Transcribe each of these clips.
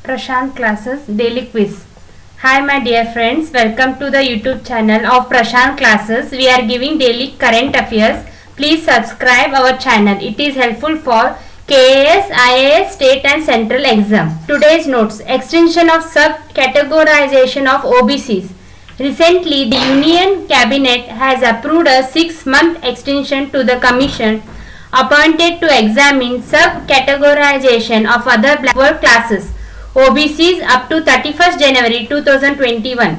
Prashant Classes Daily Quiz. Hi my dear friends, welcome to the YouTube channel of Prashant Classes. We are giving daily current affairs. Please subscribe our channel. It is helpful for KAS, IAS, state and central exam. Today's notes: extension of sub-categorization of OBCs. Recently, the Union Cabinet has approved a 6-month extension to the commission appointed to examine sub-categorization of other backward classes OBCs up to 31st January 2021.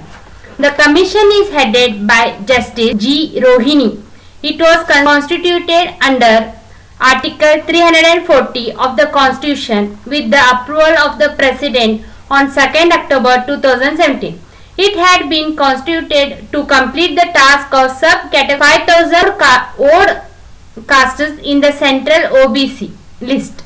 The commission is headed by Justice G. Rohini. It was constituted under Article 340 of the Constitution with the approval of the President on 2nd October 2017. It had been constituted to complete the task of sub-category 5,000 odd castes in the central OBC list,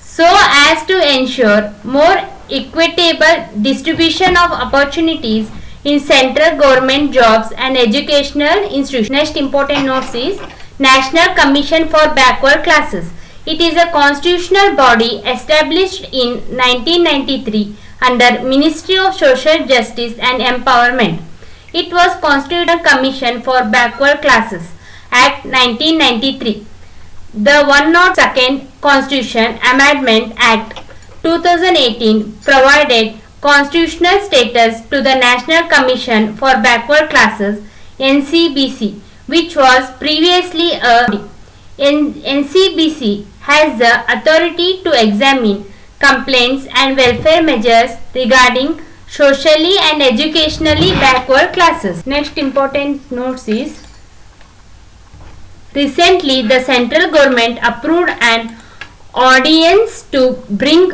so as to ensure more equitable distribution of opportunities in central government jobs and educational institutions. Next important notes is National Commission for Backward Classes. It is a constitutional body established in 1993 under Ministry of Social Justice and Empowerment. It was Constitutional Commission for Backward Classes Act 1993. The 102nd Constitution Amendment Act 2018 provided constitutional status to the National Commission for Backward Classes (NCBC), which was previously a body. NCBC has the authority to examine complaints and welfare measures regarding socially and educationally backward classes. Next important notes is recently the central government approved an ordinance to bring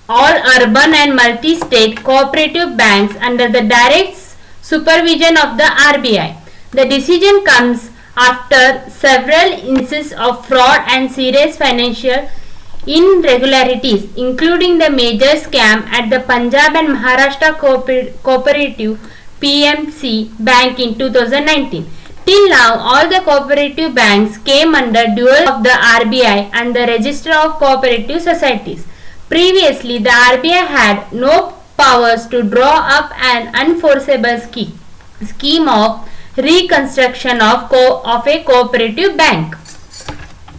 all urban and multi-state cooperative banks under the direct supervision of the RBI. The decision comes after several instances of fraud and serious financial irregularities, including the major scam at the Punjab and Maharashtra Cooperative PMC Bank in 2019. Till now, all the cooperative banks came under dual of the RBI and the Register of Cooperative Societies. Previously, the RBI had no powers to draw up an enforceable scheme of reconstruction of a cooperative bank.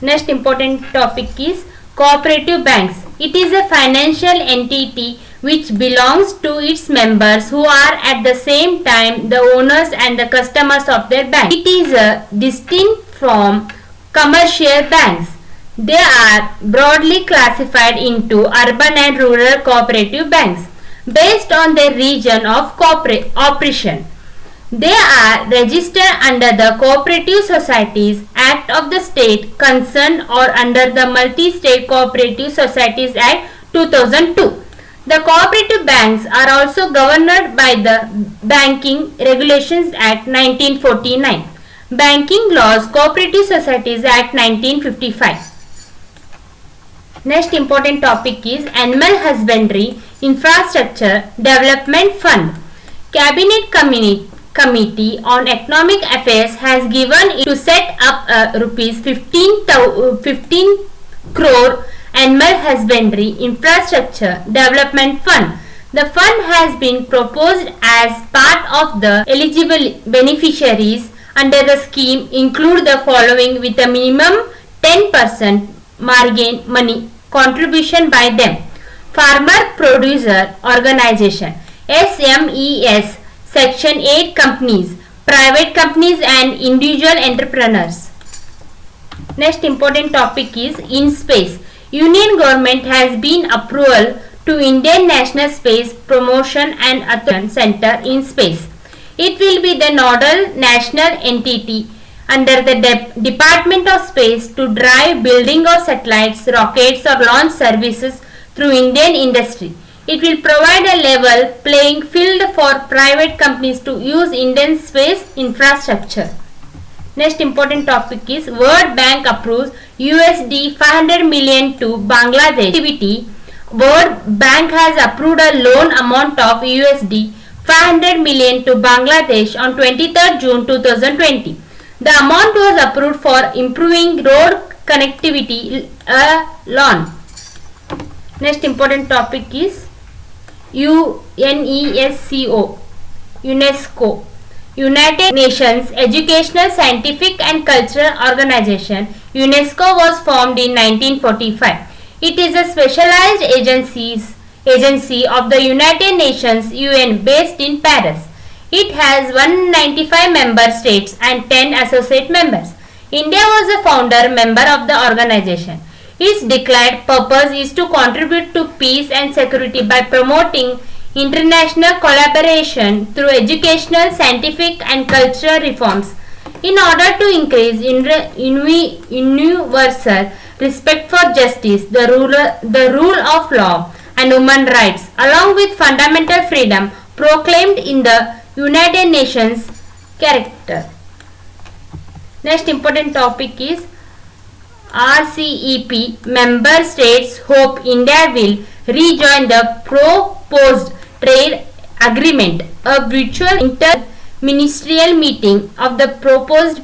Next important topic is cooperative banks. It is a financial entity which belongs to its members who are at the same time the owners and the customers of their bank. It is distinct from commercial banks. They are broadly classified into urban and rural cooperative banks based on their region of operation. They are registered under the Cooperative Societies Act of the state concerned or under the Multi-State Cooperative Societies Act 2002. The cooperative banks are also governed by the Banking Regulations Act 1949, Banking Laws Cooperative Societies Act 1955. Next important topic is Animal Husbandry Infrastructure Development Fund. Cabinet Committee on Economic Affairs has given to set up a rupees 15 crore Animal Husbandry Infrastructure Development Fund. The fund has been proposed as part of the eligible beneficiaries under the scheme include the following with a minimum 10% margin money contribution by them: Farmer Producer Organization SMES, Section 8 companies, private companies and individual entrepreneurs. Next important topic is in space. Union government has been approval to Indian National Space Promotion and Authority Center in space. It will be the nodal national entity under the Department of Space to drive building of satellites, rockets or launch services through Indian industry. It will provide a level playing field for private companies to use Indian space infrastructure. Next important topic is World Bank approves USD 500 million to Bangladesh activity. World Bank has approved a loan amount of USD 500 million to Bangladesh on 23rd June 2020. The amount was approved for improving road connectivity loan. Next important topic is UNESCO. UNESCO, United Nations Educational, Scientific and Cultural Organization. UNESCO was formed in 1945. It is a specialized agency of the United Nations (UN) based in Paris. It has 195 member states and 10 associate members. India was a founder member of the organization. Its declared purpose is to contribute to peace and security by promoting international collaboration through educational, scientific and cultural reforms in order to increase universal respect for justice, the rule of law and human rights, along with fundamental freedom proclaimed in the United Nations Charter. Next important topic is RCEP. Member states hope India will rejoin the proposed trade agreement. A virtual inter-ministerial meeting of the proposed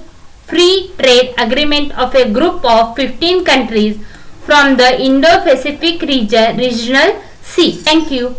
free trade agreement of a group of 15 countries from the Indo-Pacific regional sea. Thank you.